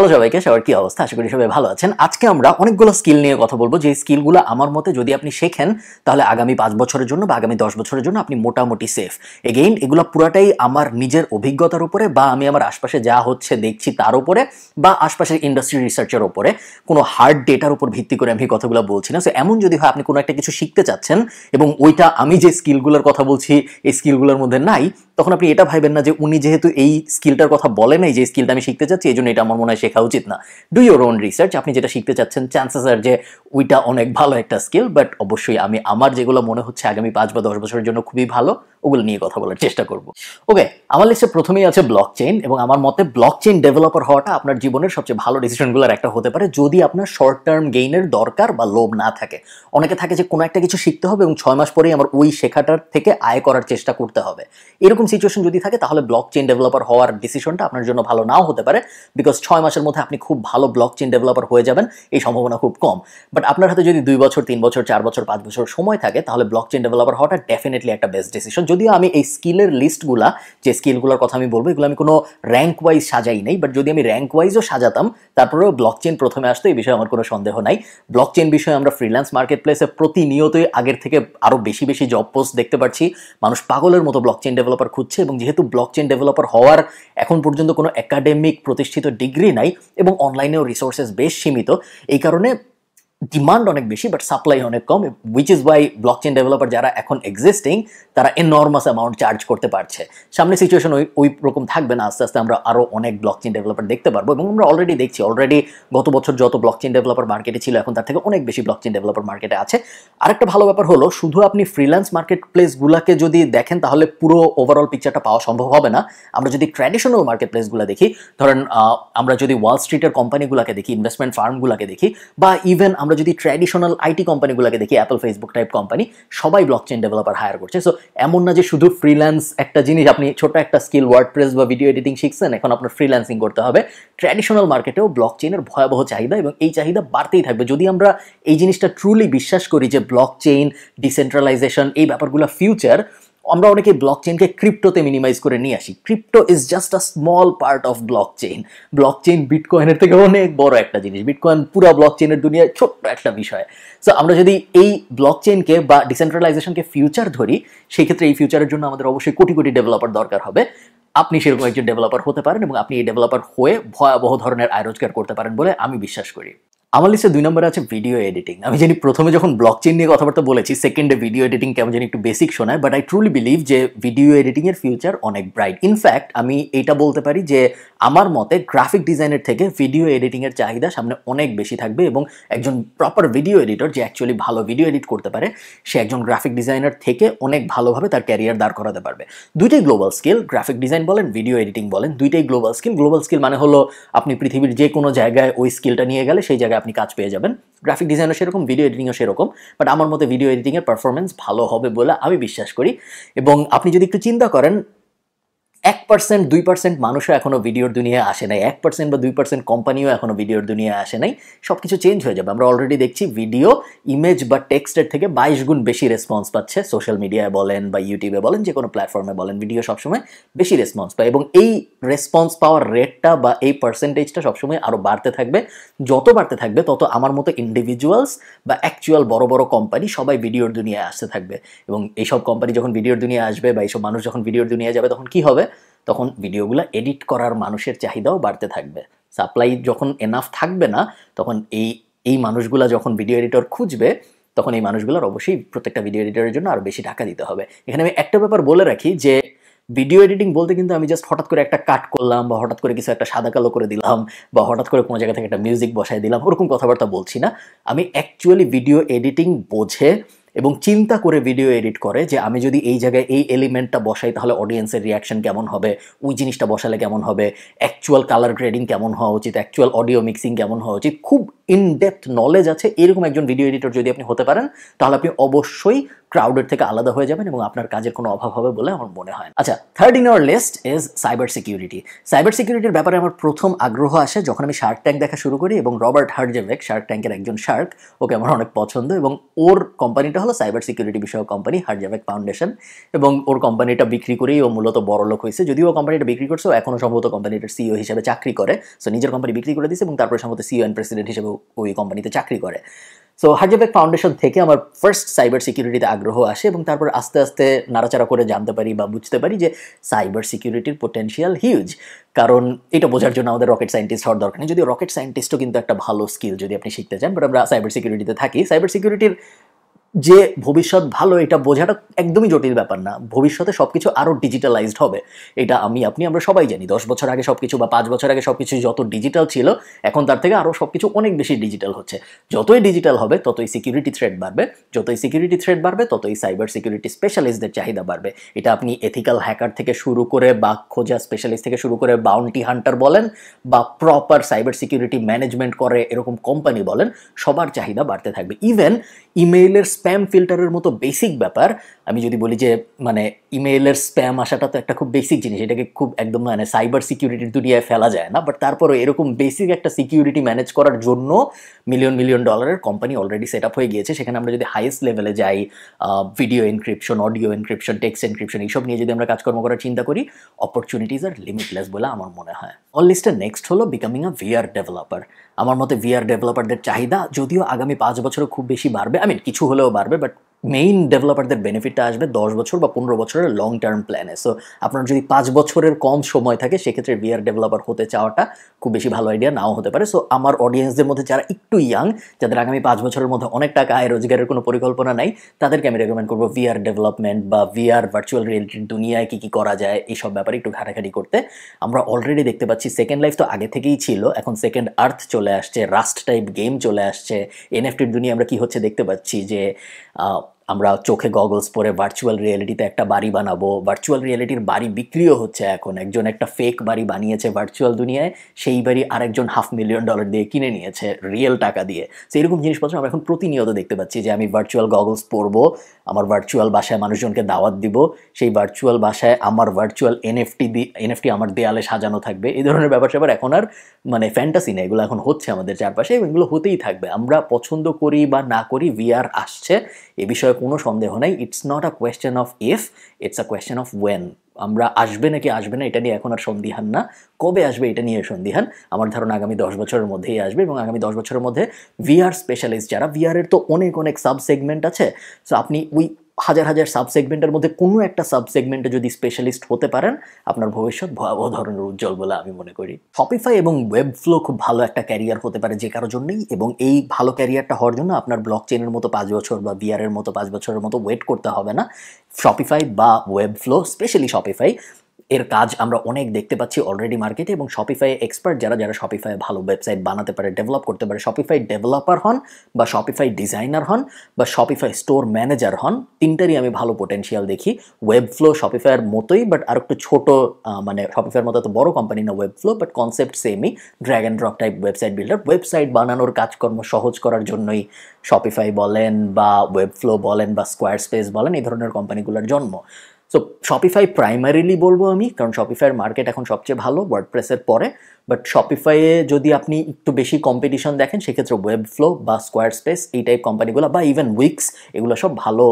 Hello সবাইকে, সবার কি অবস্থা? আশা করি সবাই ভালো আছেন। আজকে আমরা অনেকগুলো স্কিল নিয়ে কথা বলবো, যে স্কিলগুলো আমার মতে যদি আপনি শেখেন তাহলে আগামী 5 বছরের জন্য বা আগামী 10 বছরের জন্য আপনি মোটামুটি সেফ। এগেইন এগুলো পুরাটাই আমার নিজের অভিজ্ঞতার উপরে বা আমি আমার আশপাশে যা হচ্ছে দেখছি তার উপরে বা আশপাশের ইন্ডাস্ট্রি রিসার্চের উপরে, কোনো হার্ড ডেটার উপর ভিত্তি করে আমি কথাগুলো বলছি না। সো এমন যদি হয় আপনি কোনো একটা কিছু শিখতে চাচ্ছেন এবং ওইটা আমি যে স্কিলগুলোর কথা বলছি এই স্কিলগুলোর মধ্যে নাই, তখন আপনি এটা ভাইবেন না যে উনি যেহেতু এই স্কিলটার কথা বলে নাই যে স্কিলটা আমি শিখতে চাচ্ছি এই জন্য এটা আমার মনে হয় শেখা উচিত না। Do your own research. আপনি যেটা শিখতে চাচ্ছেন চান্সেস আর যে ওইটা অনেক ভালো একটা স্কিল, বাট অবশ্যই আমি আমার যেগুলো মনে হচ্ছে আগামী 5 বা 10 বছরের জন্য খুবই ভালো ওগুলো নিয়ে কথা বলার চেষ্টা করব। ওকে, আমার লিস্টে প্রথমেই আছে ব্লক চেইন, এবং আমার মতে ব্লক চেইন ডেভেলপার হওয়াটা আপনার জীবনের সবচেয়ে ভালো ডিসিশনগুলোর একটা হতে পারে যদি আপনার শর্ট টার্ম গেইনের দরকার বা লোভ না থাকে। অনেকে থাকে যে কোনো একটা কিছু শিখতে হবে এবং 6 মাস পরেই আমার ওই শেখাটার থেকে আয় করার চেষ্টা করতে হবে। এরকম সিচুয়েশন যদি থাকে তাহলে ব্লক চেইন ডেভেলপার হওয়ার ডিসিশনটা আপনার জন্য ভালো নাও হতে পারে, বিকজ 6 মাসের মধ্যে আপনি খুব ভালো ব্লক চেইন ডেভেলপার হয়ে যাবেন এই সম্ভাবনা খুব কম। বাট আপনার হাতে যদি 2 বছর 3 বছর 4 বছর 5 বছর সময় থাকে তাহলে ব্লক চেইন ডেভেলপার হওয়াটা ডেফিনেটলি একটা বেস্ট ডিসিশন। যদিও আমি এই স্কিলের লিস্টগুলা, যে স্কিলগুলোর কথা আমি বলবো, এগুলো আমি কোনো র্যাঙ্ক ওয়াইজ সাজাই নাই, বাট যদি আমি র্যাঙ্ক ওয়াইজও সাজাতাম তারপরেও ব্লক চেইন প্রথমে আসতো, এই বিষয়ে আমার কোনো সন্দেহ নাই। ব্লক চেইন বিষয়ে আমরা ফ্রিল্যান্স মার্কেট প্লেসে প্রতিনিয়তই আগের থেকে আরও বেশি বেশি জব পোস্ট দেখতে পাচ্ছি। মানুষ পাগলের মতো ব্লক চেইন ডেভেলপার খুঁজছে, এবং যেহেতু ব্লক চেইন ডেভেলপার হওয়ার এখন পর্যন্ত কোনো একাডেমিক প্রতিষ্ঠিত ডিগ্রি নাই এবং অনলাইনেও রিসোর্সেস বেশ সীমিত, এই কারণে ডিমান্ড অনেক বেশি বাট সাপ্লাই অনেক কম, which is why blockchain developer যারা এখন এক্সিস্টিং তারা এনর্মাস অ্যামাউন্ট চার্জ করতে পারছে। সামনে সিচুয়েশন ওই রকম থাকবে না, আস্তে আস্তে আমরা আরও অনেক ব্লকচেইন ডেভেলপার দেখতে পারবো, এবং আমরা অলরেডি দেখছি। অলরেডি গত বছর যত ব্লকচেইন ডেভেলপার মার্কেটে ছিল এখন তার থেকে অনেক বেশি ব্লকচেইন ডেভেলপার মার্কেটে আছে। আরেকটা ভালো ব্যাপার হলো, শুধু আপনি ফ্রিল্যান্স মার্কেট প্লেসগুলোকে যদি দেখেন তাহলে পুরো ওভারঅল পিকচারটা পাওয়া সম্ভব হবে না। আমরা যদি ট্র্যাডিশনাল মার্কেট প্লেসগুলো দেখি, ধরেন আমরা যদি ওয়াল স্ট্রিটের কোম্পানিগুলোকে দেখি, ইনভেস্টমেন্ট ফার্মগুলোকে দেখি, বা ইভেন আমরা যদি ট্র্যাডিশনাল আইটি কোম্পানিগুলোকে দেখি, অ্যাপল ফেসবুক টাইপ কোম্পানি, সবাই ব্লকচেইন ডেভেলপার হায়ার করছে। সো এমন না যে শুধু ফ্রিল্যান্স একটা জিনিস, আপনি ছোট একটা স্কিল ওয়ার্ডপ্রেস বা ভিডিও এডিটিং শিখছেন এখন আপনার ফ্রিল্যান্সিং করতে হবে। ট্র্যাডিশনাল মার্কেটেও ব্লকচেইনের ভয়াবহ চাহিদা, এবং এই চাহিদা বাড়তেই থাকবে। যদি আমরা এই জিনিসটা ট্রুলি বিশ্বাস করি যে ব্লকচেইন, ডিসেন্ট্রালাইজেশন এই ব্যাপারগুলো ফিউচার, আমরা অনেকে ব্লকচেইনকে ক্রিপ্টোতে মিনিমাইজ করে নিয়ে আসি। Crypto is just a small part of blockchain. Blockchain বিটকয়েনের থেকে অনেক বড় একটা জিনিস। বিটকয়েন পুরো ব্লকচেইনের দুনিয়ায় ছোট্ট একটা বিষয়। সো আমরা যদি এই ব্লকচেইনকে বা ডিসেন্ট্রালাইজেশনকে ফিউচার ধরি, সেই ক্ষেত্রে এই ফিউচারের জন্য আমাদের অবশ্যই কোটি কোটি ডেভেলপার দরকার হবে। আপনি সেরকম একজন ডেভেলপার হতে পারেন, এবং আপনি এই ডেভেলপার হয়ে ভয়াবহ ধরনের আয় রোজগার করতে পারেন বলে আমি বিশ্বাস করি। আমার লিস্টে 2 নম্বরে আছে ভিডিও এডিটিং। আমি জানি প্রথমে যখন ব্লকচেইন নিয়ে কথাবার্তা বলেছি, সেকেন্ডে ভিডিও এডিটিং কেমন জানি একটু বেসিক শোনায়, বাট আই ট্রুলি বিলিভ যে ভিডিও এডিটিং এর ফিউচার অনেক ব্রাইট। ইনফ্যাক্ট আমি এইটা বলতে পারি যে আমার মতে গ্রাফিক ডিজাইনের থেকে ভিডিও এডিটিং এর চাহিদা সামনে অনেক বেশি থাকবে, এবং একজন প্রপার ভিডিও এডিটর যে অ্যাকচুয়ালি ভালো ভিডিও এডিট করতে পারে, সে একজন গ্রাফিক ডিজাইনার থেকে অনেক ভালোভাবে তার ক্যারিয়ার দাঁড় করাতে পারবে। দুইটাই গ্লোবাল স্কিল, গ্রাফিক ডিজাইন বলেন, ভিডিও এডিটিং বলেন, দুইটাই গ্লোবাল স্কিল। গ্লোবাল স্কিল মানে হলো আপনি পৃথিবীর যে কোনো জায়গায় ওই স্কিলটা নিয়ে গেলে সেই জায়গায় আপনি কাজ পেয়ে যাবেন। গ্রাফিক ডিজাইনও সেরকম, ভিডিও এডিটিংও সেরকম, বাট আমার মতে ভিডিও এডিটিংয়ের পারফরমেন্স ভালো হবে বলে আমি বিশ্বাস করি। এবং আপনি যদি একটু চিন্তা করেন, 1% 2% মানুষও এখনো ভিডিওর দুনিয়ায় আসে নাই, 1% বা 2% কোম্পানিও এখনো ভিডিওর দুনিয়ায় আসে নাই। সব কিছু চেঞ্জ হয়ে যাবে। আমরা অলরেডি দেখছি ভিডিও ইমেজ বা টেক্সটের থেকে 22 গুণ বেশি রেসপন্স পাচ্ছে। সোশ্যাল মিডিয়ায় বলেন বা ইউটিউবে বলেন, যে কোনো প্ল্যাটফর্মে বলেন, ভিডিও সবসময় বেশি রেসপন্স পায়, এবং এই রেসপন্স পাওয়ার রেটটা বা এই পার্সেন্টেজটা সবসময় আরও বাড়তে থাকবে। যত বাড়তে থাকবে তত আমার মতো ইন্ডিভিজুয়ালস বা অ্যাকচুয়াল বড় বড় কোম্পানি সবাই ভিডিওর দুনিয়ায় আসতে থাকবে, এবং এইসব কোম্পানি যখন ভিডিওর দুনিয়ায় আসবে বা এইসব মানুষ যখন ভিডিওর দুনিয়ায় যাবে তখন কি হবে? তখন ভিডিওগুলো এডিট করার মানুষের চাহিদাও বাড়তে থাকবে। সাপ্লাই যখন এনাফ থাকবে না, তখন এই মানুষগুলা যখন ভিডিও এডিটর খুঁজবে, তখন এই মানুষগুলোর অবশ্যই প্রত্যেকটা ভিডিও এডিটরের জন্য আরও বেশি টাকা দিতে হবে। এখানে আমি একটা ব্যাপার বলে রাখি যে ভিডিও এডিটিং বলতে কিন্তু আমি জাস্ট হঠাৎ করে একটা কাট করলাম, বা হঠাৎ করে কিছু একটা সাদা কালো করে দিলাম, বা হঠাৎ করে কোনো জায়গা থেকে একটা মিউজিক বসায় দিলাম, ওরকম কথাবার্তা বলছি না। আমি অ্যাকচুয়ালি ভিডিও এডিটিং বোঝে এবং চিন্তা করে ভিডিও এডিট করে, যে আমি যদি এই জায়গায় এই এলিমেন্টটা বসাই তাহলে অডিয়েন্সের রিয়াকশন কেমন হবে, ওই জিনিসটা বসালে কেমন হবে, অ্যাকচুয়াল কালার গ্রেডিং কেমন হওয়া উচিত, অ্যাকচুয়াল অডিও মিক্সিং কেমন হওয়া উচিত, খুব ইনডেপথ নলেজ আছে এরকম একজন ভিডিও এডিটর যদি আপনি হতে পারেন, তাহলে আপনি অবশ্যই ক্রাউডের থেকে আলাদা হয়ে যাবেন এবং আপনার কাজের কোনো অভাব হবে বলে আমার মনে হয়। আচ্ছা, third in our list is cyber security. Cyber সিকিউরিটির ব্যাপারে আমার প্রথম আগ্রহ আসে যখন আমি শার্ক ট্যাঙ্ক দেখা শুরু করি এবং রবার্ট হার্জেভেক, শার্ক ট্যাঙ্কের একজন শার্ক, ওকে আমার অনেক পছন্দ এবং ওর কোম্পানিটা হলো সাইবার সিকিউরিটি বিষয়ক কোম্পানি হার্জেভেক ফাউন্ডেশন এবং ওর কোম্পানিটা বিক্রি করেই ও মূলত বড়লোক হয়েছে। যদিও ও কোম্পানিটা বিক্রি করছে, ও এখনো সম্ভবত কোম্পানিটার সিইও হিসেবে চাকরি করে। সো নিজের কোম্পানি বিক্রি করে দিয়েছে এবং তারপরে সম্ভবত সিইও অ্যান্ড প্রেসিডেন্ট হিসেবে ওই কোম্পানিতে চাকরি করে। সো হার্জেভেক ফাউন্ডেশন থেকে আমার ফার্স্ট সাইবার সিকিউরিটিতে আগ্রহ আসে এবং তারপর আস্তে আস্তে নাড়াচাড়া করে জানতে পারি বা বুঝতে পারি যে সাইবার সিকিউরিটির পোটেনশিয়াল হিউজ। কারণ এটা বোঝার জন্য আমাদের রকেট সায়েন্টিস্ট হওয়ার দরকার নেই, যদিও রকেট সায়েন্টিস্টও কিন্তু একটা ভালো স্কিল যদি আপনি শিখতে চান। বাট আমরা সাইবার সিকিউরিটিতে থাকি। সাইবার সিকিউরিটির যে ভবিষ্যৎ ভালো এটা বোঝাটা একদমই জটিল ব্যাপার না। ভবিষ্যতে সবকিছু আরও ডিজিটালাইজড হবে, এটা আমরা সবাই জানি। 10 বছর আগে সবকিছু বা 5 বছর আগে সবকিছু যত ডিজিটাল ছিল, এখন তার থেকে আরও সবকিছু অনেক বেশি ডিজিটাল হচ্ছে। যতই ডিজিটাল হবে ততই সিকিউরিটি থ্রেট বাড়বে, যতই সিকিউরিটি থ্রেট বাড়বে ততই সাইবার সিকিউরিটি স্পেশালিস্টদের চাহিদা বাড়বে। এটা আপনি এথিক্যাল হ্যাকার থেকে শুরু করে বাগ খোঁজা স্পেশালিস্ট থেকে শুরু করে বাউন্টি হান্টার বলেন বা প্রপার সাইবার সিকিউরিটি ম্যানেজমেন্ট করে এরকম কোম্পানি বলেন, সবার চাহিদা বাড়তে থাকবে। ইভেন ইমেইলের স্প্যাম ফিল্টারের মতো বেসিক ব্যাপার, আমি যদি বলি যে মানে ইমেইলের স্প্যাম আসাটা তো একটা খুব বেসিক জিনিস, এটাকে খুব একদম মানে সাইবার সিকিউরিটির দুনিয়ায় ফেলা যায় না। বাট তারপরে এরকম বেসিক একটা সিকিউরিটি ম্যানেজ করার জন্য মিলিয়ন মিলিয়ন ডলারের কোম্পানি অলরেডি সেট আপ হয়ে গিয়েছে। সেখানে আমরা যদি হাইয়েস্ট লেভেলে যাই, video encryption, audio encryption, text encryption, এইসব নিয়ে যদি আমরা কাজকর্ম করার চিন্তা করি, অপরচুনিটিজ আর লিমিটলেস বলে আমার মনে হয়। অন লিস্টের নেক্সট হলো বিকামিং আ ভিআর ডেভেলপার। আমার মতে ভিআর ডেভেলপারদের চাহিদা যদিও আগামী 5 বছরে খুব বেশি বাড়বে, কিছু হলেও বাড়বে, বাট মেইন ডেভেলপারদের বেনিফিটটা আসবে 10 বছর বা 15 বছরের লং টার্ম প্ল্যানে। সো আপনার যদি 5 বছরের কম সময় থাকে সেক্ষেত্রে ভিআর ডেভেলপার হতে চাওয়াটা খুব বেশি ভালো আইডিয়া নাও হতে পারে। সো আমার অডিয়েন্সদের মধ্যে যারা একটু ইয়াং, যাদের আগামী 5 বছরের মধ্যে অনেক টাকা আয় রোজগারের কোনো পরিকল্পনা নাই, তাদেরকে আমি রেকমেন্ড করবো ভিআর ডেভেলপমেন্ট বা ভিআর ভার্চুয়াল রিয়েলিটির দুনিয়ায় কী কী করা যায় এইসব ব্যাপারে একটু ঘাটাঘাটি করতে। আমরা অলরেডি দেখতে পাচ্ছি সেকেন্ড লাইফ তো আগে থেকেই ছিল, এখন সেকেন্ড আর্থ চলে আসছে, রাস্ট টাইপ গেম চলে আসছে, এনএফটির দুনিয়া আমরা কি হচ্ছে দেখতে পাচ্ছি যে আমরা চোখে গগলস পরে ভার্চুয়াল রিয়েলিটিতে একটা বাড়ি বানাবো, ভার্চুয়াল রিয়েলিটির বাড়ি বিক্রিও হচ্ছে। এখন একজন একটা ফেক বাড়ি বানিয়েছে ভার্চুয়াল দুনিয়ায়, সেই বাড়ি আরেকজন $500,000 দিয়ে কিনে নিয়েছে রিয়েল টাকা দিয়ে। তো এরকম জিনিসপত্র আমরা এখন প্রতিনিয়ত দেখতে পাচ্ছি যে আমি ভার্চুয়াল গগলস পরবো, আমার ভার্চুয়াল বাসায় মানুষজনকে দাওয়াত দিব, সেই ভার্চুয়াল বাসায় আমার ভার্চুয়াল এনএফটি আমার দেয়ালে সাজানো থাকবে। এই ধরনের ব্যাপার স্যাপার এখন আর মানে ফ্যান্টাসি না, এগুলো এখন হচ্ছে আমাদের চারপাশে এবং এগুলো হতেই থাকবে। আমরা পছন্দ করি বা না করি, ভিআর আসছে, এ বিষয়ে কোনো সন্দেহ নাই। It's not a question of if, it's a question of when. আমরা আসবে নাকি আসবে না এটা নিয়ে এখন আর সন্দিহান না, কবে আসবে এটা নিয়ে সন্দিহান। আমার ধারণা আগামী 10 বছরের মধ্যেই আসবে এবং আগামী 10 বছরের মধ্যে ভিআর স্পেশালিস্ট যারা, ভিআরের তো অনেক অনেক সাব সেগমেন্ট আছে। সো আপনি ওই হাজার হাজার সাব সেগমেন্টের মধ্যে কোনো একটা সাব সেগমেন্টে যদি স্পেশালিস্ট হতে পারেন, আপনার ভবিষ্যৎ ভয়াবহ ধরনের উজ্জ্বল বলে আমি মনে করি। শপিফাই এবং ওয়েবফ্লো খুব ভালো একটা ক্যারিয়ার হতে পারে যে কারোর জন্যই, এবং এই ভালো ক্যারিয়ারটা হওয়ার জন্য আপনার ব্লক চেনের মতো 5 বছর বা ভিআরের মতো 5 বছরের মতো ওয়েট করতে হবে না। শপিফাই বা ওয়েবফ্লো, স্পেশালি শপিফাই, এর কাজ আমরা অনেক দেখতে পাচ্ছি অলরেডি মার্কেটে, এবং শপিফাই এক্সপার্ট যারা শপিফাই ভালো ওয়েবসাইট বানাতে পারে, ডেভেলপ করতে পারে, শপিফাই ডেভেলপার হন বা শপিফাই ডিজাইনার হন বা শপিফাই স্টোর ম্যানেজার হন, তিনটারই আমি ভালো পোটেনশিয়াল দেখি। ওয়েবফ্লো শপিফাইয়ের মতোই, বাট আর একটু ছোট, মানে শপিফাইয়ের মতো এত বড় কোম্পানি না ওয়েবফ্লো, বাট কনসেপ্ট সেমই, drag and drop type website builder. Website বানানোর কাজকর্ম সহজ করার জন্যই শপিফাই বলেন বা ওয়েবফ্লো বলেন বা স্কোয়ার স্পেস বলেন, এই ধরনের কোম্পানিগুলোর জন্ম। সো শপিফাই প্রাইমারিলি বলবো আমি, কারণ শপিফাইয়ের মার্কেট এখন সবচেয়ে ভালো ওয়ার্ডপ্রেসের পরে। বাট শপিফাইয়ে যদি আপনি একটু বেশি কম্পিটিশন দেখেন, সেক্ষেত্রে ওয়েবফ্লো বা স্কোয়ার স্পেস এই টাইপ কোম্পানিগুলো বা ইভেন উইক্স, এগুলো সব ভালো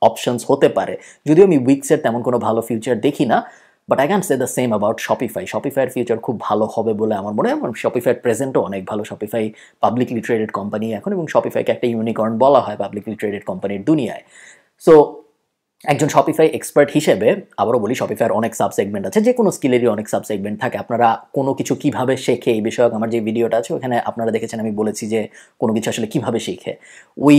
অপশনস হতে পারে। যদিও আমি উইক্সের তেমন কোনো ভালো ফিউচার দেখি না, but I can say the same about Shopify. শপিফাইয়ের ফিউচার খুব ভালো হবে বলে আমার মনে হয়, এবং শপিফাইয়ের প্রেজেন্টও অনেক ভালো। শপিফাই পাবলিকলি ট্রেডেড কোম্পানি এখন, এবং শপিফাইকে একটা ইউনিকর্ন বলা হয় পাবলিকলি ট্রেডেড কোম্পানির দুনিয়ায়। সো একজন শপিফাই এক্সপার্ট হিসেবে আবারও বলি, শপিফাইয়ের অনেক সাব সেগমেন্ট আছে, যে কোনো স্কিলেরই অনেক সাব সেগমেন্ট থাকে। আপনারা কোনো কিছু কিভাবে শেখে এই বিষয়ক আমার যে ভিডিওটা আছে ওখানে আপনারা দেখেছেন, আমি বলেছি যে কোনো কিছু আসলে কিভাবে শিখে। ওই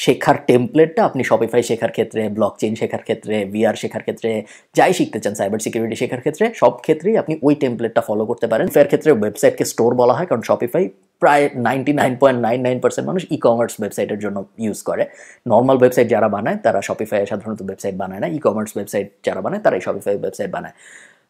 শেখার টেমপ্লেটটা আপনি শপিফাই শেখার ক্ষেত্রে, ব্লক চেইন শেখার ক্ষেত্রে, ভিআর শেখার ক্ষেত্রে, যাই শিখতে চান, সাইবার সিকিউরিটি শেখার ক্ষেত্রে, সব ক্ষেত্রেই আপনি ওই টেমপ্লেটটা ফলো করতে পারেন। ফেয়ার ক্ষেত্রে ওয়েবসাইটকে স্টোর বলা হয়, কারণ শপিফাই প্রায় 99.99% মানুষ ই কমার্স ওয়েবসাইটের জন্য ইউজ করে। নর্মাল ওয়েবসাইট যারা বানায় তারা শপিফাই সাধারণত ওয়েবসাইট বানায় না, ই কমার্স ওয়েবসাইট যারা বানায় তারাই শপিফাই ওয়েবসাইট বানায়।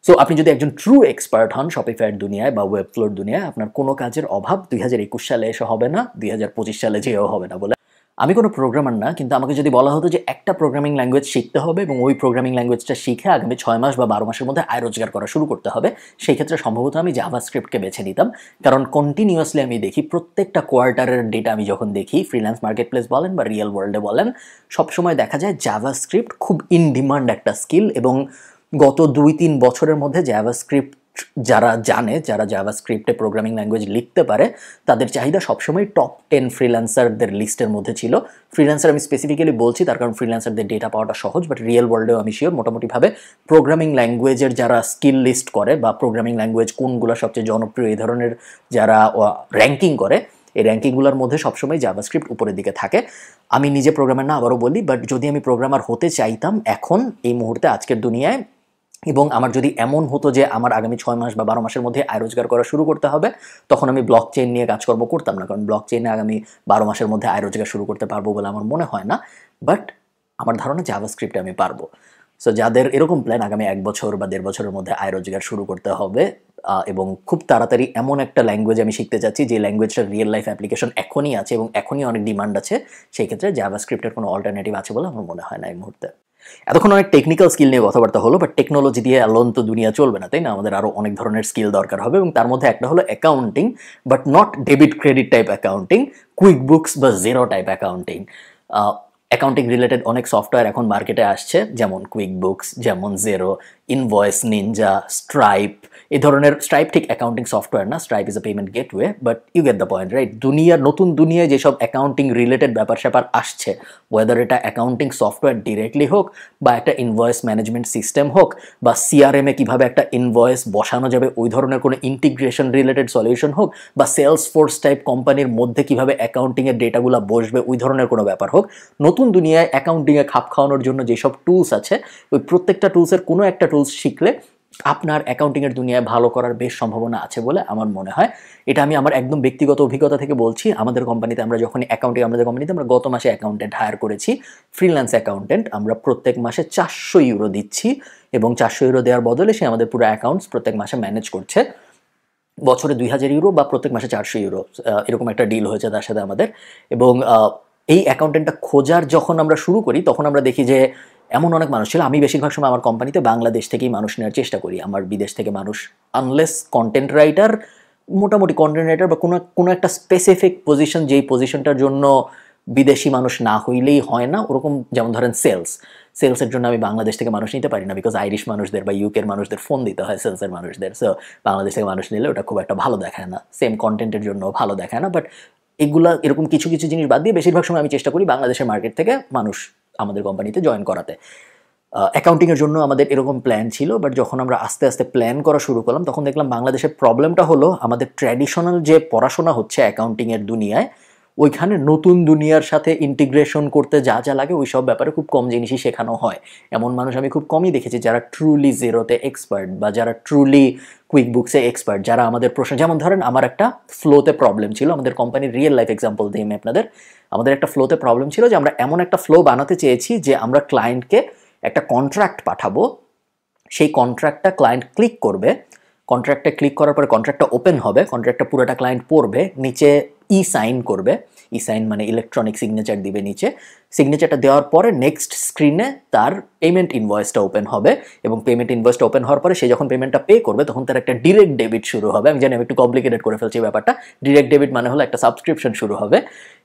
সো আপনি যদি একজন ট্রু এক্সপার্ট হন শপিফাইয়ের দুনিয়ায় বা ওয়েবফ্লোর দুনিয়ায়, আপনার কোনো কাজের অভাব 2021 সালে এসে হবে না, 2025 সালে যেও হবে না বলে আমি কোনো প্রোগ্রামার না, কিন্তু আমাকে যদি বলা হতো যে একটা প্রোগ্রামিং ল্যাঙ্গুয়েজ শিখতে হবে এবং ওই প্রোগ্রামিং ল্যাঙ্গুয়েজটা শিখে আগামী 6 মাস বা 12 মাসের মধ্যে আয় রোজগার করা শুরু করতে হবে, সেই ক্ষেত্রে সম্ভবত আমি জাভাস্ক্রিপ্টকে বেছে নিতাম। কারণ কন্টিনিউয়াসলি আমি দেখি প্রত্যেকটা কোয়ার্টারের ডেটা আমি যখন দেখি, ফ্রিল্যান্স মার্কেট প্লেস বলেন বা রিয়েল ওয়ার্ল্ডে বলেন, সবসময় দেখা যায় জাভাস্ক্রিপ্ট খুব ইন ডিমান্ড একটা স্কিল। এবং গত 2-3 বছরের মধ্যে জাভাস্ক্রিপ্ট যারা জানে, যারা জাভাস্ক্রিপ্টে প্রোগ্রামিং ল্যাঙ্গুয়েজ লিখতে পারে, তাদের চাহিদা সবসময় টপ 10 ফ্রিল্যান্সারদের লিস্টের মধ্যে ছিল। ফ্রিল্যান্সার আমি স্পেসিফিক্যালি বলছি তার কারণ ফ্রিল্যান্সারদের ডেটা পাওয়াটা সহজ, বাট রিয়েল ওয়ার্ল্ডেও আমি শিওর মোটামুটিভাবে প্রোগ্রামিং ল্যাঙ্গুয়েজের যারা স্কিল লিস্ট করে বা প্রোগ্রামিং ল্যাঙ্গুয়েজ কোনগুলো সবচেয়ে জনপ্রিয় এই ধরনের যারা র্যাঙ্কিং করে, এই র্যাঙ্কিংগুলোর মধ্যে সবসময় জাভাস্ক্রিপ্ট উপরের দিকে থাকে। আমি নিজে প্রোগ্রামার না, আবারও বলি, বাট যদি আমি প্রোগ্রামার হতে চাইতাম এখন এই মুহূর্তে আজকের দুনিয়ায়, এবং আমার যদি এমন হতো যে আমার আগামী 6 মাস বা 12 মাসের মধ্যে আয় রোজগার করা শুরু করতে হবে, তখন আমি ব্লক চেইন নিয়ে কাজকর্ম করতাম না, কারণ ব্লক চেইনে আগামী 12 মাসের মধ্যে আয় রোজগার শুরু করতে পারবো বলে আমার মনে হয় না। বাট আমার ধারণা জাভাস্ক্রিপ্টে আমি পারবো। সো যাদের এরকম প্ল্যান আগামী 1 বছর বা 1.5 বছরের মধ্যে আয় রোজগার শুরু করতে হবে এবং খুব তাড়াতাড়ি এমন একটা ল্যাঙ্গুয়েজ আমি শিখতে চাচ্ছি যে ল্যাঙ্গুয়েজটার রিয়েল লাইফ অ্যাপ্লিকেশন এখনই আছে এবং এখনই অনেক ডিমান্ড আছে, সেই ক্ষেত্রে জাভাস্ক্রিপ্টের কোনো অল্টারনেটিভ আছে বলে আমার মনে হয় না এই মুহূর্তে। এতক্ষণ অনেক টেকনিক্যাল স্কিল নিয়ে কথাবার্তা হলো, বাট টেকনোলজি দিয়ে অ্যালোন তো দুনিয়া চলবে না, তাই না? আমাদের আরও অনেক ধরনের স্কিল দরকার হবে, এবং তার মধ্যে একটা হলো accounting, but not debit credit type accounting, QuickBooks বা Xero type accounting. Accounting related অনেক সফটওয়্যার এখন মার্কেটে আসছে, যেমন কুইক বুকস, যেমন জেরো, ইনভয়েস নিনজা, স্ট্রাইপ। এই ধরনের, স্ট্রাইপ ঠিক অ্যাকাউন্টিং সফটওয়্যার না, Stripe is a payment gateway, but you get the point, right? নতুন দুনিয়ায় যেসব অ্যাকাউন্টিং রিলেটেড ব্যাপার স্যাপার আসছে, ওয়েদার এটা অ্যাকাউন্টিং সফটওয়্যার ডিরেক্টলি হোক বা একটা ইনভয়েস ম্যানেজমেন্ট সিস্টেম হোক বা সিআরএমে কীভাবে একটা ইনভয়েস বসানো যাবে ওই ধরনের কোনো ইন্টিগ্রেশন রিলেটেড সলিউশন হোক, বা সেলস ফোর্স টাইপ কোম্পানির মধ্যে কীভাবে অ্যাকাউন্টিংয়ের ডেটাগুলো বসবে ওই ধরনের কোনো ব্যাপার হোক, নতুন দুনিয়ায় অ্যাকাউন্টিংয়ে খাপ খাওয়ানোর জন্য যেসব টুলস আছে, ওই প্রত্যেকটা টুলসের কোনো একটা টুলস শিখলে আপনার অ্যাকাউন্টিংয়ের দুনিয়ায় ভালো করার বেশ সম্ভাবনা আছে বলে আমার মনে হয়। এটা আমি আমার একদম ব্যক্তিগত অভিজ্ঞতা থেকে বলছি। আমাদের কোম্পানিতে আমরা যখন আমাদের কোম্পানিতে আমরা গত মাসে অ্যাকাউন্টেন্ট হায়ার করেছি, ফ্রিল্যান্স অ্যাকাউন্টেন্ট। আমরা প্রত্যেক মাসে 400 ইউরো দিচ্ছি এবং 400 ইউরো দেওয়ার বদলে সে আমাদের পুরো অ্যাকাউন্টস প্রত্যেক মাসে ম্যানেজ করছে। বছরে 2000 ইউরো বা প্রত্যেক মাসে 400 ইউরো, এরকম একটা ডিল হয়েছে তার সাথে আমাদের। এবং এই অ্যাকাউন্টেন্টটা খোঁজার যখন আমরা শুরু করি তখন আমরা দেখি যে এমন অনেক মানুষ ছিল। আমি বেশিরভাগ সময় আমার কোম্পানিতে বাংলাদেশ থেকেই মানুষ নেওয়ার চেষ্টা করি, আমার বিদেশ থেকে মানুষ, আনলেস কন্টেন্ট রাইটার, মোটামুটি কন্টেন্ট রাইটার বা কোনো একটা স্পেসিফিক পজিশন, যেই পজিশনটার জন্য বিদেশি মানুষ না হইলেই হয় না, ওরকম যেমন ধরেন সেলসের জন্য আমি বাংলাদেশ থেকে মানুষ নিতে পারি না, বিকজ আইরিশ মানুষদের বা ইউকের মানুষদের ফোন দিতে হয় সেলসের মানুষদের। সো বাংলাদেশ থেকে মানুষ নিলে ওটা খুব একটা ভালো দেখায় না, সেম কন্টেন্টের জন্য ভালো দেখায় না। বাট এরকম কিছু কিছু জিনিস বাদ দিয়ে বেশিরভাগ সময় আমি চেষ্টা করি বাংলাদেশের মার্কেট থেকে মানুষ আমাদের কোম্পানিতে জয়েন করাতে। অ্যাকাউন্টিংয়ের জন্য আমাদের এরকম প্ল্যান ছিল, বাট যখন আমরা আস্তে আস্তে প্ল্যান করা শুরু করলাম তখন দেখলাম বাংলাদেশের প্রবলেমটা হলো আমাদের ট্র্যাডিশনাল যে পড়াশোনা হচ্ছে অ্যাকাউন্টিংয়ের দুনিয়ায়, ওইখানে নতুন দুনিয়ার সাথে ইন্টিগ্রেশন করতে যা যা লাগে ওই সব ব্যাপারে খুব কম জিনিসই শেখানো হয়। এমন মানুষ আমি খুব কমই দেখেছি যারা ট্রুলি জেরোতে এক্সপার্ট বা যারা ট্রুলি কুইক বুকসে এক্সপার্ট, যারা আমাদের প্রশ্ন, যেমন ধরেন আমার একটা ফ্লোতে প্রবলেম ছিল, আমাদের কোম্পানির রিয়েল লাইফ এক্সাম্পল দিই আমি আপনাদের। আমাদের একটা ফ্লোতে প্রবলেম ছিল যে আমরা এমন একটা ফ্লো বানাতে চেয়েছি যে আমরা ক্লায়েন্টকে একটা কন্ট্রাক্ট পাঠাবো, সেই কন্ট্রাক্টটা ক্লায়েন্ট ক্লিক করবে, কন্ট্রাক্টে ক্লিক করার পরে কন্ট্রাক্টটা ওপেন হবে, কন্ট্রাক্টটা পুরোটা ক্লায়েন্ট পড়বে, নিচে সাইন করবে, সাইন মানে ইলেকট্রনিক সিগনেচার দিবে নিচে, সিগনেচারটা দেওয়ার পরে নেক্সট স্ক্রিনে তার পেমেন্ট ইনভয়েসটা ওপেন হবে, এবং পেমেন্ট ইনভয়েসটা ওপেন হওয়ার পরে সে যখন পেমেন্টটা পে করবে তখন তার একটা ডিরেক্ট ডেবিট শুরু হবে। আমি জানি আমি একটু কমপ্লিকেটেড করে ফেলছি ব্যাপারটা। ডিরেক্ট ডেবিট মানে হলো একটা সাবস্ক্রিপশন শুরু হবে,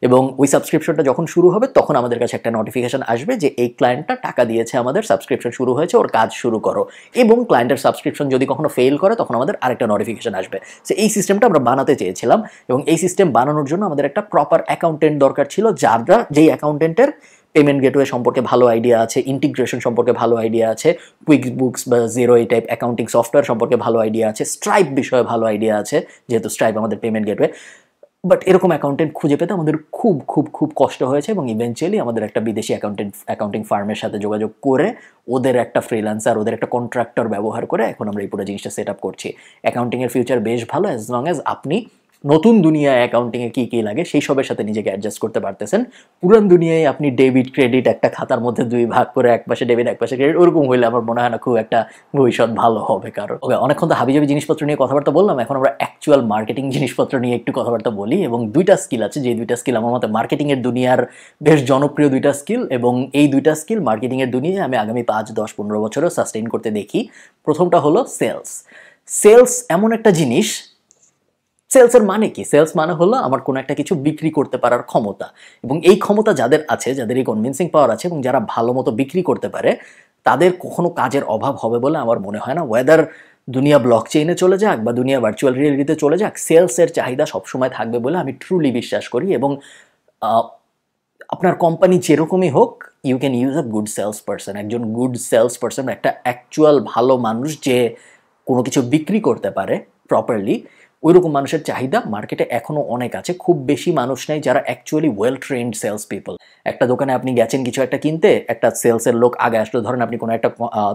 এবং ওই সাবস্ক্রিপশনটা যখন শুরু হবে তখন আমাদের কাছে একটা নোটিফিকেশন আসবে যে এই ক্লায়েন্টটা টাকা দিয়েছে, আমাদের সাবস্ক্রিপশন শুরু হয়েছে, ওর কাজ শুরু করো। এবং ক্লায়েন্টের সাবস্ক্রিপশন যদি কখনো ফেল করে তখন আমাদের আরেকটা নোটিফিকেশন আসবে। সো এই সিস্টেমটা আমরা বানাতে চেয়েছিলাম, এবং এই সিস্টেম বানানোর জন্য আমাদের একটা প্রপার অ্যাকাউন্টেন্ট দরকার ছিল, যেই অ্যাকাউন্টেন্টের পেমেন্ট গেটওয়ে সম্পর্কে ভালো আইডিয়া আছে, ইন্টিগ্রেশন সম্পর্কে ভালো আইডিয়া আছে, কুইক বুকস বা জেরো এই টাইপ অ্যাকাউন্টিং সফটওয়্যার সম্পর্কে ভালো আইডিয়া আছে, স্ট্রাইপ বিষয়ে ভালো আইডিয়া আছে, যেহেতু স্ট্রাইপ আমাদের পেমেন্ট গেটওয়ে। বাট এরকম অ্যাকাউন্টেন্ট খুঁজে পেতে আমাদের খুব খুব খুব কষ্ট হয়েছে, এবং ইভেনচুয়ালি আমাদের একটা বিদেশি অ্যাকাউন্টিং ফার্মের সাথে যোগাযোগ করে ওদের একটা ফ্রিল্যান্সার, ওদের একটা কন্ট্রাক্টর ব্যবহার করে এখন আমরা এই পুরো জিনিসটা সেট আপ করছি। অ্যাকাউন্টিংয়ের ফিউচার বেশ ভালো, অ্যাজ লং অ্যাজ আপনি নতুন দুনিয়ায় অ্যাকাউন্টিংয়ে কী কী লাগে সেই সবের সাথে নিজেকে অ্যাডজাস্ট করতে পারতেছেন। পুরান দুনিয়ায় আপনি ডেবিট ক্রেডিট একটা খাতার মধ্যে 2 ভাগ করে এক পাশে ডেবিট এক পাশে ক্রেডিট ওরকম হইলে আমার মনে হয় না খুব একটা ভবিষ্যৎ ভালো হবে কারো। ওকে, অনেকক্ষণ তো হাবিজাবি জিনিসপত্র নিয়ে কথাবার্তা বললাম, এখন আমরা অ্যাকচুয়াল মার্কেটিং জিনিসপত্র নিয়ে একটু কথাবার্তা বলি। এবং 2টা স্কিল আছে, যে 2টা স্কিল আমার মতে মার্কেটিংয়ের দুনিয়ার বেশ জনপ্রিয় 2টা স্কিল, এবং এই 2টা স্কিল মার্কেটিংয়ের দুনিয়ায় আমি আগামী 5, 10, 15 বছরও সাস্টেইন করতে দেখি। প্রথমটা হলো সেলস। সেলস এমন একটা জিনিস, সেলসের মানে কি? সেলস মানে হলো আমার কোনো একটা কিছু বিক্রি করতে পারার ক্ষমতা, এবং এই ক্ষমতা যাদের আছে, যাদের এই কনভিন্সিং পাওয়ার আছে এবং যারা ভালো মতো বিক্রি করতে পারে, তাদের কখনো কাজের অভাব হবে বলে আমার মনে হয় না। ওয়েদার দুনিয়া ব্লক চেইনে চলে যাক বা দুনিয়া ভার্চুয়াল রিয়েলিটিতে চলে যাক, সেলসের চাহিদা সবসময় থাকবে বলে আমি ট্রুলি বিশ্বাস করি। এবং আপনার কোম্পানি যেরকমই হোক, you can use a good sales person. একজন গুড সেলস পারসন, একটা অ্যাকচুয়াল ভালো মানুষ যে কোনো কিছু বিক্রি করতে পারে প্রপারলি, ওইরকম মানুষের চাহিদা মার্কেটে এখনও অনেক আছে। খুব বেশি মানুষ নেই যারা actually well trained sales people. একটা দোকানে আপনি গেছেন কিছু একটা কিনতে, একটা সেলসের লোক আগে আসলো, ধরেন আপনি কোনো একটা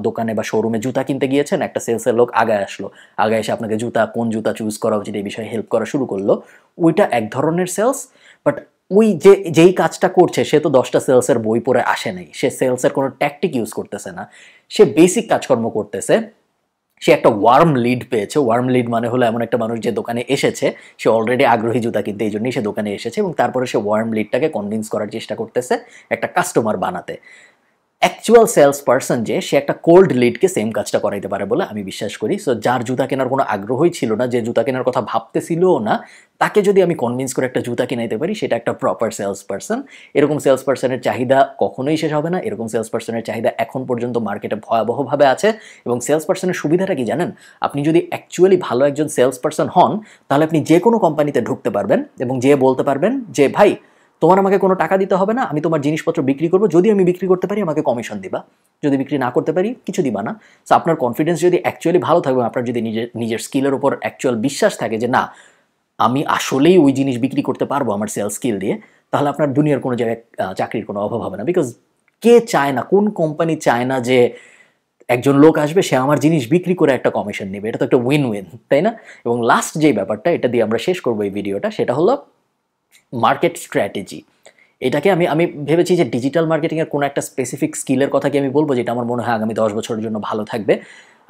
দোকানে বা শোরুমে জুতা কিনতে গিয়েছেন, একটা সেলসের লোক আগে আসলো, আগে এসে আপনাকে কোন জুতা চুজ করা উচিত এই বিষয়ে হেল্প করা শুরু করলো। ওইটা এক ধরনের সেলস। বাট ওই যেই কাজটা করছে সে তো 10টা সেলসের বই পড়ে আসে নাই, সে সেলসের কোনো ট্যাকটিক ইউজ করতেছে না, সে বেসিক কাজকর্ম করতেছে। সে একটা ওয়ার্ম লিড পেয়েছে। ওয়ার্ম লিড মানে হলো এমন একটা মানুষ যে দোকানে এসেছে, সে অলরেডি আগ্রহী জুতা কিনতে, এই জন্যই সে দোকানে এসেছে, এবং তারপরে সে ওয়ার্ম লিডটাকে কনভিন্স করার চেষ্টা করতেছে একটা কাস্টমার বানাতে। অ্যাকচুয়াল সেলস পারসন যে, সে একটা কোল্ড লিডকে সেম কাজটা করাইতে পারে বলে আমি বিশ্বাস করি। সো যার জুতা কেনার কোনো আগ্রহই ছিল না, যে জুতা কেনার কথা ভাবতেছিলও না, তাকে যদি আমি কনভিন্স করে একটা জুতা কিনাইতে পারি, সেটা একটা প্রপার সেলস পারসন। এরকম সেলস পারসনের চাহিদা কখনোই শেষ হবে না। এরকম সেলস পারসনের চাহিদা এখন পর্যন্ত মার্কেটে ভয়াবহভাবে আছে। এবং সেলস পারসনের সুবিধাটা কি জানেন? আপনি যদি অ্যাকচুয়ালি ভালো একজন সেলস পারসন হন, তাহলে আপনি যে কোনো কোম্পানিতে ঢুকতে পারবেন এবং যে বলতে পারবেন যে, ভাই তোমার আমাকে কোনো টাকা দিতে হবে না, আমি তোমার জিনিসপত্র বিক্রি করবো, যদি আমি বিক্রি করতে পারি আমাকে কমিশন দিবা, যদি বিক্রি না করতে পারি কিছু দিবা না। সো আপনার কনফিডেন্স যদি অ্যাকচুয়ালি ভালো থাকবে, আপনার যদি নিজের স্কিলের উপর অ্যাকচুয়াল বিশ্বাস থাকে যে না, আমি আসলেই ওই জিনিস বিক্রি করতে পারবো আমার সেলস স্কিল দিয়ে, তাহলে আপনার দুনিয়ার কোনো জায়গায় চাকরির কোনো অভাব হবে না। বিকজ কে চায় না, কোন কোম্পানি চায় না যে একজন লোক আসবে, সে আমার জিনিস বিক্রি করে একটা কমিশন নেবে? এটা তো একটা উইন উইন, তাই না? এবং লাস্ট যেই ব্যাপারটা, এটা দিয়ে আমরা শেষ করবো এই ভিডিওটা, সেটা হলো মার্কেট স্ট্র্যাটেজি। এটাকে আমি ভেবেছি যে ডিজিটাল মার্কেটিংয়ের কোনো একটা স্পেসিফিক স্কিলের কথা কি আমি বলবো যেটা আমার মনে হয় আগামী 10 বছরের জন্য ভালো থাকবে।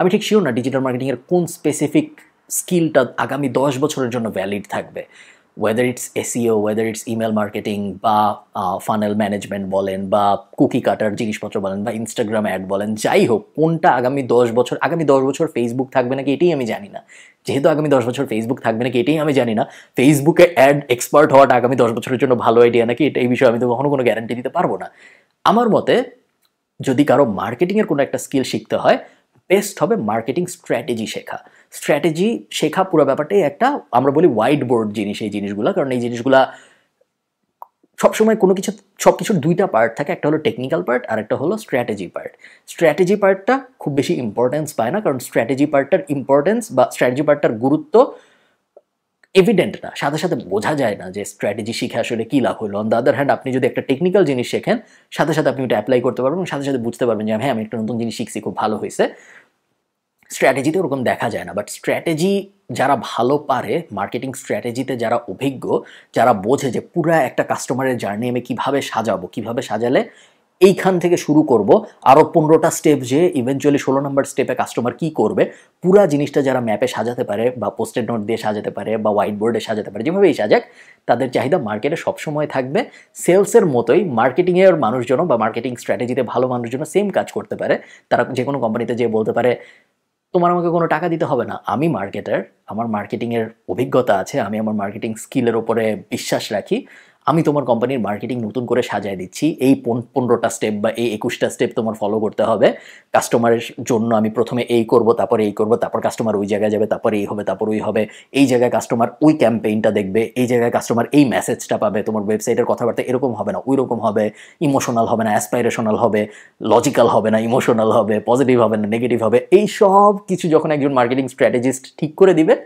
আমি ঠিক শিওর না ডিজিটাল মার্কেটিংয়ের কোন স্পেসিফিক স্কিলটা আগামী 10 বছরের জন্য ভ্যালিড থাকবে। Whether it's SEO, whether it's email marketing, বা ফানেল ম্যানেজমেন্ট বলেন, বা কুকি কাটার জিনিসপত্র বলেন, বা ইনস্টাগ্রাম অ্যাড বলেন, যাই হোক, কোনটা আগামী 10 বছর ফেসবুক থাকবে নাকি এটাই আমি জানি না। যেহেতু আগামী 10 বছর ফেসবুক থাকবে নাকি এটাই আমি জানি না, ফেসবুকে অ্যাড এক্সপার্ট হওয়াটা আগামী 10 বছরের জন্য ভালো আইডিয়া নাকি, এটা এই বিষয়ে আমি তো কখনো কোনো গ্যারান্টি দিতে পারবো না। আমার মতে যদি কারো মার্কেটিংয়ের কোনো একটা স্কিল শিখতে হয়, বেস্ট হবে মার্কেটিং স্ট্র্যাটেজি শেখা। স্ট্র্যাটেজি শেখা পুরো ব্যাপারটাই একটা, আমরা বলি হোয়াইট বোর্ড জিনিস এই জিনিসগুলো, কারণ এই জিনিসগুলা সবসময় সব কিছুর 2টা পার্ট থাকে, একটা হলো টেকনিক্যাল পার্ট আর একটা হলো স্ট্র্যাটেজি পার্ট। স্ট্র্যাটেজি পার্টটা খুব বেশি ইম্পর্টেন্স পায় না, কারণ স্ট্র্যাটেজি পার্টটার ইম্পর্টেন্স বা স্ট্র্যাটেজি পার্টটার গুরুত্ব এভিডেন্ট না, সাথে সাথে বোঝা যায় না যে স্ট্র্যাটেজি শিখে আসলে কী লাভ হলো। অন দ্য আদার হ্যান্ড, আপনি যদি একটা টেকনিক্যাল জিনিস শেখেন, সাথে সাথে আপনি ওটা অ্যাপ্লাই করতে পারবেন, সাথে সাথে বুঝতে পারবেন যে হ্যাঁ, আমি একটা নতুন জিনিস শিখছি, খুব ভালো হয়েছে। স্ট্র্যাটেজিতে ওরকম দেখা যায় না। বাট স্ট্র্যাটেজি যারা ভালো পারে, মার্কেটিং স্ট্র্যাটেজিতে যারা অভিজ্ঞ, যারা বোঝে যে পুরো একটা কাস্টমারের জার্নি আমি কীভাবে সাজাবো, কীভাবে সাজালে এইখান থেকে শুরু করব, আরও 15টা স্টেপ, যে ইভেনচুয়ালি 16 নম্বর স্টেপে কাস্টমার কী করবে, পুরা জিনিসটা যারা ম্যাপে সাজাতে পারে, বা পোস্টেড নোট দিয়ে সাজাতে পারে, বা হোয়াইট বোর্ডে সাজাতে পারে, যেভাবেই সাজাক, তাদের চাহিদা মার্কেটে সবসময় থাকবে। সেলসের মতোই মার্কেটিংয়ের মানুষজন বা মার্কেটিং স্ট্র্যাটেজিতে ভালো মানুষজন সেম কাজ করতে পারে। তারা যে কোনো কোম্পানিতে যেয়ে বলতে পারে, তোমার আমাকে কোনো টাকা দিতে হবে না, আমি মার্কেটার, আমার মার্কেটিংয়ের অভিজ্ঞতা আছে, আমি আমার মার্কেটিং স্কিলের ওপরে বিশ্বাস রাখি, আমি তোমার কোম্পানির মার্কেটিং নতুন করে সাজায় দিচ্ছি, এই 15টা স্টেপ বা এই 21টা স্টেপ তোমার ফলো করতে হবে। কাস্টমারের জন্য আমি প্রথমে এই করব, তারপর এই করব, তারপর কাস্টমার ওই জায়গায় যাবে, তারপর এই হবে, তারপর ওই হবে, এই জায়গায় কাস্টমার ওই ক্যাম্পেইনটা দেখবে, এই জায়গায় কাস্টমার এই মেসেজটা পাবে, তোমার ওয়েবসাইটের কথাবার্তা এরকম হবে না, ওই রকম হবে, ইমোশনাল হবে না, অ্যাসপাইরেশনাল হবে, লজিক্যাল হবে না, ইমোশনাল হবে, পজিটিভ হবে না, নেগেটিভ হবে। এই সব কিছু যখন একজন মার্কেটিং স্ট্র্যাটেজিস্ট ঠিক করে দিবে,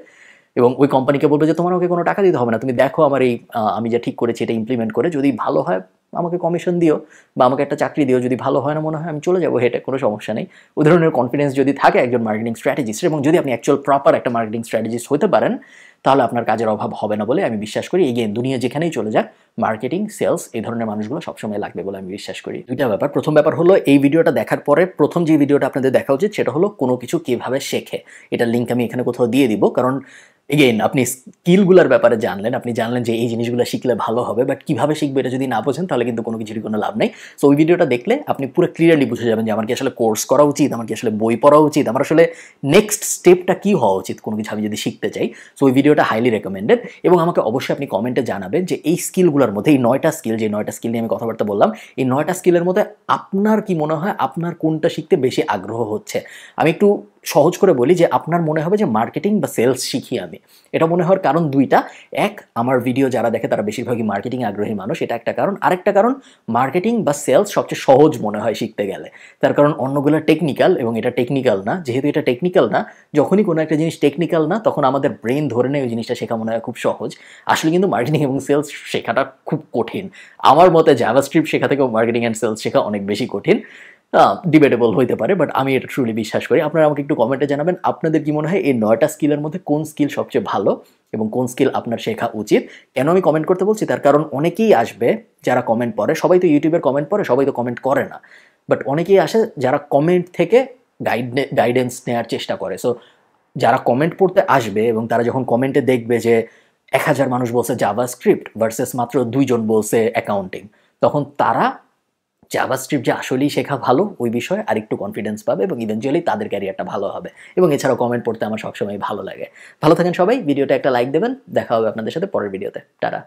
এবং ওই কোম্পানিকে বলবে যে তোমার ওকে কোনো টাকা দিতে হবে না, তুমি দেখো আমার এই আমি যা ঠিক করেছি এটা ইমপ্লিমেন্ট করে, যদি ভালো হয় আমাকে কমিশন দিও, বা আমাকে একটা চাকরি দিও, যদি ভালো হয় না মনে হয় আমি চলে যাবো হেঁটে, কোনো সমস্যা নেই। ওই ধরনের কনফিডেন্স যদি থাকে একজন মার্কেটিং স্ট্র্যাটেজিস্ট, এবং যদি আপনি অ্যাকচুয়াল প্রপার একটা মার্কেটিং স্ট্র্যাটেজিস্ট হতে পারেন, তাহলে আপনার কাজের অভাব হবে না বলে আমি বিশ্বাস করি। এগেইন দুনিয়া যেখানেই চলে যাক, মার্কেটিং, সেলস এই ধরনের মানুষগুলো সবসময় লাগবে বলে আমি বিশ্বাস করি। দুইটা ব্যাপার। প্রথম ব্যাপার হলো এই ভিডিওটা দেখার পরে প্রথম যে ভিডিওটা আপনাদের দেখা উচিত সেটা হলো কোনো কিছু কিভাবে শেখে। এটার লিঙ্ক আমি এখানে কোথাও দিয়ে দিব, কারণ এগেইন আপনি স্কিলগুলোর ব্যাপারে জানলেন, আপনি জানলেন যে এই জিনিসগুলো শিখলে ভালো হবে, বাট কিভাবে শিখবে এটা যদি না বোঝেন তাহলে কিন্তু কোনো কিছুরই কোনো লাভ নেই। সো ওই ভিডিওটা দেখলে আপনি পুরো ক্লিয়ারলি বুঝে যাবেন যে আমার কি আসলে কোর্স করা উচিত, আমার কি আসলে বই পড়া উচিত, আমার আসলে নেক্সট স্টেপটা কি হওয়া উচিত কোনো কিছু আমি যদি শিখতে চাই। সো ওই ভিডিওটা হাইলি রেকমেন্ডেড। এবং আমাকে অবশ্যই আপনি কমেন্টে জানাবেন যে এই স্কিলগুলোর মধ্যে, এই 9টা স্কিল, যে 9টা স্কিল নিয়ে আমি কথাবার্তা বললাম, এই 9টা স্কিলের মধ্যে আপনার কি মনে হয় আপনার কোনটা শিখতে বেশি আগ্রহ হচ্ছে। আমি একটু সহজ করে বলি যে আপনার মনে হবে যে মার্কেটিং বা সেলস শিখি আমি। এটা মনে হওয়ার কারণ দুইটা। এক, আমার ভিডিও যারা দেখে তারা বেশিরভাগই মার্কেটিং আগ্রহী মানুষ, এটা একটা কারণ। আরেকটা কারণ, মার্কেটিং বা সেলস সবচেয়ে সহজ মনে হয় শিখতে গেলে, তার কারণ অন্যগুলো টেকনিক্যাল এবং এটা টেকনিক্যাল না। যেহেতু এটা টেকনিক্যাল না, যখনই কোনো একটা জিনিস টেকনিক্যাল না তখন আমাদের ব্রেন ধরে নেয় ওই জিনিসটা শেখা মনে হয় খুব সহজ। আসলে কিন্তু মার্কেটিং এবং সেলস শেখাটা খুব কঠিন। আমার মতে জাভাস্ক্রিপ্ট শেখা থেকেও মার্কেটিং অ্যান্ড সেলস শেখা অনেক বেশি কঠিন। ডিবেটেবল হইতে পারে, বাট আমি এটা ট্রুলি বিশ্বাস করি। আপনারা আমাকে একটু কমেন্টে জানাবেন আপনাদের কি মনে হয় এই 9টা স্কিলের মধ্যে কোন স্কিল সবচেয়ে ভালো এবং কোন স্কিল আপনার শেখা উচিত। কেন আমি কমেন্ট করতে বলছি, তার কারণ অনেকেই আসবে যারা কমেন্ট পড়ে, সবাই তো ইউটিউবের কমেন্ট পড়ে, সবাই তো কমেন্ট করে না, বাট অনেকেই আসে যারা কমেন্ট থেকে গাইডেন্স নেওয়ার চেষ্টা করে। সো যারা কমেন্ট পড়তে আসবে এবং তারা যখন কমেন্টে দেখবে যে 1000 মানুষ বলছে জাভাস্ক্রিপ্ট ভার্সেস মাত্র 2 জন বলছে অ্যাকাউন্টিং, তখন তারা জাভাস্ক্রিপ্ট যে আসলেই শেখা ভালো ওই বিষয়ে আরেকটু কনফিডেন্স পাবে এবং ইভেনচুয়ালি তাদের ক্যারিয়ারটা ভালো হবে। এবং এছাড়াও কমেন্ট পড়তে আমার সবসময় ভালো লাগে। ভালো থাকেন সবাই, ভিডিওটা একটা লাইক দেবেন। দেখা হবে আপনাদের সাথে পরের ভিডিওতে। টাটা।